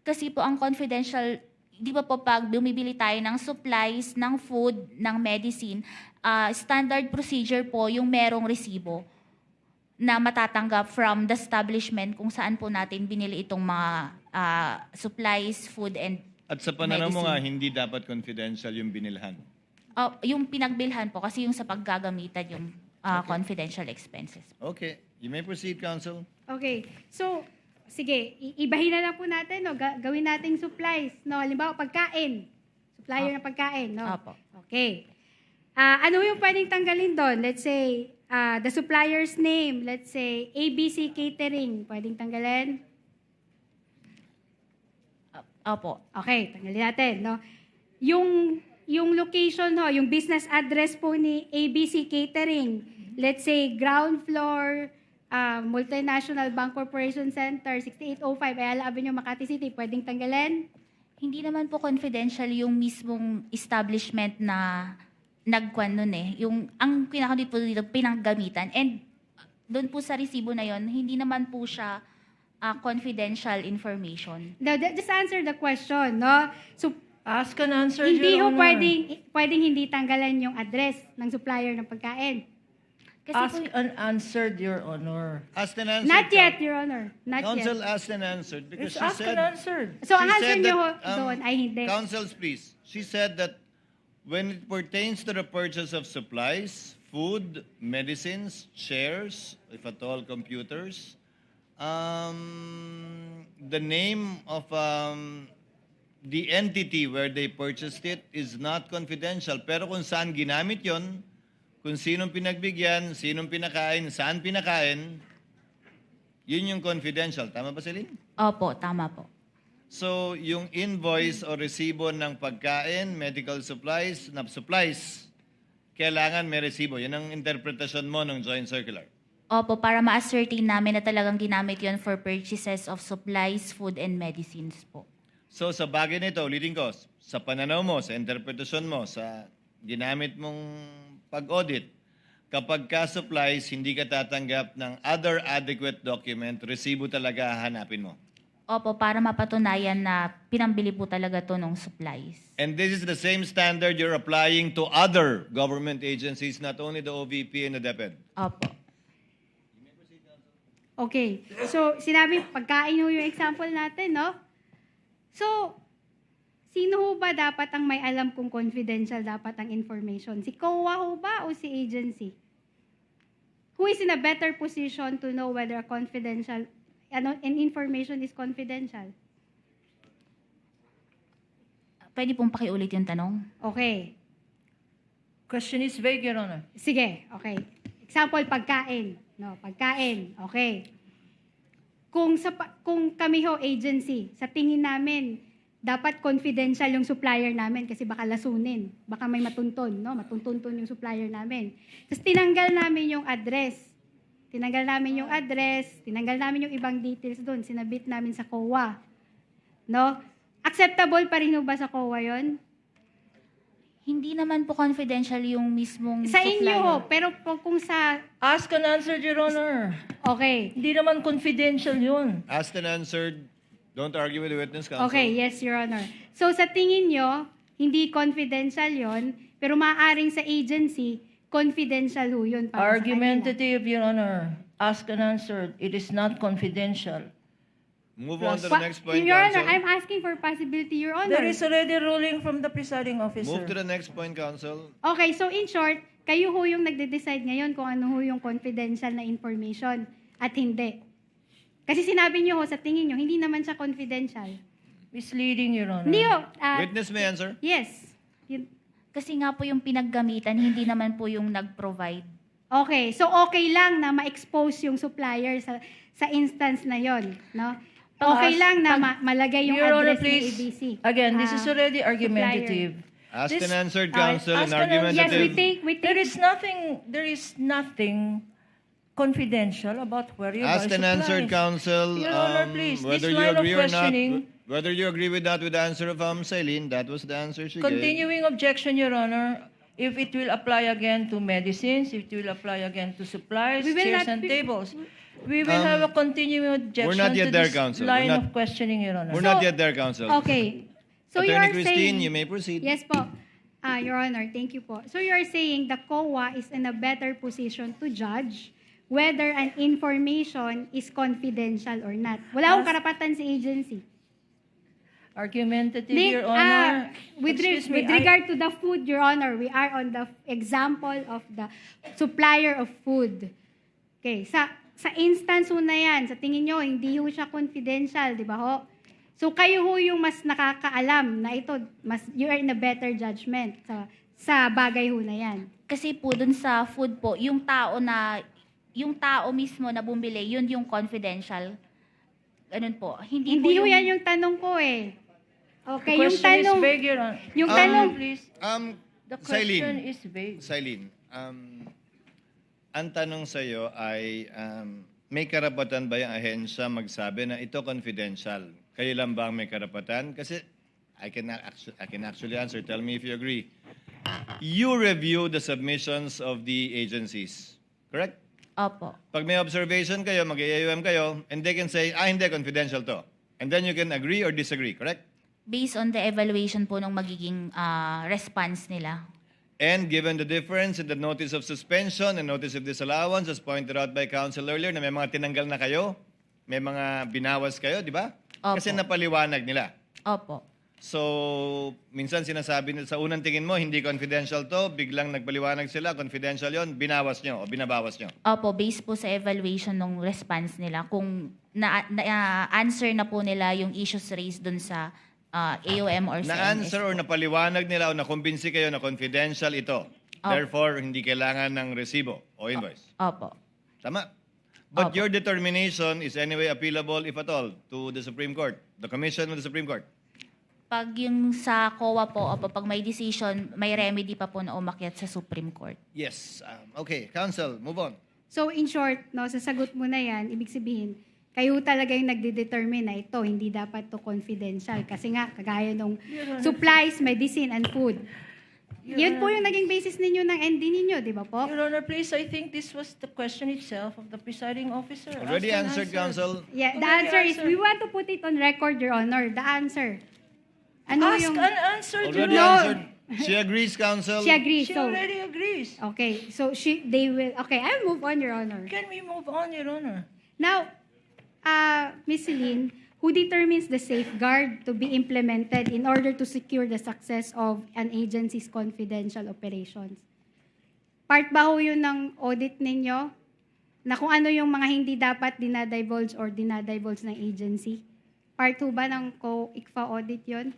Kasi po ang confidential, di ba po pag bumibili tayo ng supplies, ng food, ng medicine, standard procedure po yung merong resibo na matatanggap from the establishment kung saan po natin binili itong mga supplies, food, and At sa pananaw mo nga, medicine. hindi dapat confidential yung binilhan. Yung pinagbilhan po, kasi yung sa paggagamitan yung confidential expenses. Okay. You may proceed, counsel. Okay. So, sige, ibahin na lang po natin, no? Gawin nating supplies, no? Halimbawa, pagkain. Supplier ng pagkain, no? Opo. Okay. Ano yung pwedeng tanggalin doon? Let's say, the supplier's name. Let's say, ABC Catering. Pwedeng tanggalin? Opo. Okay, tanggalin natin, no? Yung location ho, yung business address po ni ABC Catering. Let's say, ground floor, Multinational Bank Corporation Center, 6805, Ayala Avenue, Makati City. Pwedeng tanggalin? Hindi naman po confidential yung mismong establishment na nagkwan nun eh. Yung, ang pinakadit po dito, pinanggamitan. And doon po sa resibo na yon, hindi naman po siya confidential information. Now, just answer the question, no? So, Ask and answer, hindi Your ho Honor. pwedeng hindi tanggalan yung address ng supplier ng pagkain. Kasi Ask po, and answered, Your Honor. Asked and answered. Not yet, Your Honor. Not Counsel yet. asked and answered because It's she ask said... and answered. So, ang she answer said niyo ho that, doon ay hindi. Counsels, please. She said that when it pertains to the purchase of supplies, food, medicines, chairs, if at all computers, the name of the entity where they purchased it is not confidential. Pero kung saan ginamit yon, kung sinong pinagbigyan, sinong pinakain, saan pinakain, yun yung confidential. Tama ba, Celine? opo, tama po. So, yung invoice o resibo ng pagkain, medical supplies, kailangan may resibo. Yan ang interpretasyon mo ng joint circular. Opo, para ma-ascertain namin na talagang ginamit yon for purchases of supplies, food, and medicines po. So, sa bagay nito, ulitin ko, sa pananaw mo, sa interpretasyon mo, sa ginamit mong pag-audit, kapag ka-supplies, hindi ka tatanggap ng other adequate document, resibo talaga hahanapin mo. Opo, para mapatunayan na pinambili po talaga to ng supplies. And this is the same standard you're applying to other government agencies, not only the OVP and the DepEd. Opo. Okay. So, sinabi, pagkain ho yung example natin, no? So, sino ho ba dapat ang may alam kung confidential dapat ang information? Si COA ho ba o si agency? Who is in a better position to know whether a confidential an information is confidential? Pwede pong pakiulit yung tanong? Okay. Question is vague, Your Honor. Sige, okay. Example, pagkain. No, pagkain. Okay. Kung kami ho, agency, sa tingin namin, dapat confidential yung supplier namin kasi baka lasunin. Baka may matunton, no? Matuntunton yung supplier namin. Tapos tinanggal namin yung address. Tinanggal namin yung ibang details doon. Sinabit namin sa COA. No? Acceptable pa rin ho ba sa COA yon? Hindi naman po confidential yung mismong Sa supplier. inyo ho, pero kung sa... Ask and answered, Your Honor. Okay. Hindi naman confidential yun. Asked and answered, don't argue with the witness, counsel. Okay, yes, Your Honor. So sa tingin nyo, hindi confidential yon, pero maaaring sa agency, confidential ho yun. para sa kanila. Argumentative, Your Honor. Ask and answered. It is not confidential. Move on to the next point, Your counsel. Honor, I'm asking for possibility, Your Honor. There is already ruling from the presiding officer. Move to the next point, counsel. Okay, so in short, kayo ho yung nagde-decide ngayon kung ano ho yung confidential na information at hindi. Kasi sinabi nyo ho, sa tingin nyo, hindi naman siya confidential. Misleading, Your Honor. Hindi ho. Witness may answer. Yes. Yun- Kasi nga po yung pinaggamitan, hindi naman po yung nag-provide. Okay, so okay lang na ma-expose yung supplier sa instance na yon, no? Okay lang na malagay yung Your Honor, address please. ng ABC. Again, this is Ah, already argumentative. Asked This- and answered, counsel, and asked and answered. Yes, argumentative. we There take is nothing confidential about where you Asked buy and answered, supplies. counsel, Your Honor, please, whether this you line of agree or not, questioning- whether you agree with that with the answer of Celine, that was the answer she gave. Continuing objection, Your Honor, if it will apply again to medicines, if it will apply again to supplies, We will chairs, not and be- tables. We will have a continuing objection we're not to yet there, this Counsel. line We're not- of questioning, Your Honor. We're not yet there, Counsel. Okay. So you Attorney are Christine, saying... you may proceed. Yes po. Your Honor, thank you po. So you are saying the COA is in a better position to judge whether an information is confidential or not. Wala akong karapatan sa agency. Argumentative, Nick, Your Honor. with Excuse me, regard to the food, Your Honor, we are on the example of the supplier of food. Okay, sa instance ho na yan, sa tingin nyo, hindi ho siya confidential, di ba ho? So kayo ho yung mas nakakaalam na ito, you are in a better judgment sa bagay ho na yan. Kasi po dun sa food po, yung tao mismo na bumili, yun yung confidential. Ganun po. Hindi po Hindi ho yan yung tanong ko eh. Okay, The yung question tanong, is vague, Your Honor. yung tanong, Please. Silene. The question is vague. Silene, ang tanong sa iyo ay may karapatan ba yung ahensya magsabi na ito confidential? Kayo lang ba ang may karapatan? Kasi I can actually answer. Tell me if you agree. You review the submissions of the agencies. Correct? Opo. Pag may observation kayo, mag-AUM kayo, and they can say, hindi, confidential to. And then you can agree or disagree, correct? Based on the evaluation po ng magiging response nila. And given the difference in the notice of suspension and notice of disallowance, as pointed out by counsel earlier, na may mga tinanggal na kayo, may mga binawas kayo, di ba? Opo. Kasi napaliwanag nila. Opo. So, minsan sinasabi nila, sa unang tingin mo, hindi confidential to, biglang nagpaliwanag sila, confidential yon, binawas nyo o binabawas nyo. Opo, based po sa evaluation ng response nila, kung na-answer na po nila yung issues raised dun sa AOM or sa Na-answer or napaliwanag nila o nakumbinsi kayo na confidential ito. Therefore, hindi kailangan ng resibo o invoice. Opo. Tama? But Opo. your determination is anyway appealable, if at all, to the Supreme Court, the Commission of the Supreme Court. Pag yung sa COA po, opo, pag may decision, may remedy pa po na umakyat sa Supreme Court. Yes. Okay, counsel, move on. so in short, no, sa sagot mo na yan, ibig sabihin, kayo talaga yung nagde-determine na ito, hindi dapat to confidential. Kasi nga, kagaya nung supplies, medicine, and food. Yun po yung naging basis ninyo ng ND ninyo, di ba po? Your Honor, please, I think this was the question itself of the presiding officer. Already Ask and answered, answer. counsel. Yeah, the Already answer is, answered. we want to put it on record, Your Honor. The answer. Ano Ask yung... and answer, Your Already No. Honor. answered. She agrees, counsel. She agrees. She So, already agrees. okay. So, they will... Okay, I'll move on, Your Honor. Can we move on, Your Honor? Now, Ms. Celine, who determines the safeguard to be implemented in order to secure the success of an agency's confidential operations? Part ba ho yun ng audit ninyo? Na kung ano yung mga hindi dapat dinadivulge or dinadivulge ng agency? Part 2 ba ng ICFA audit yun?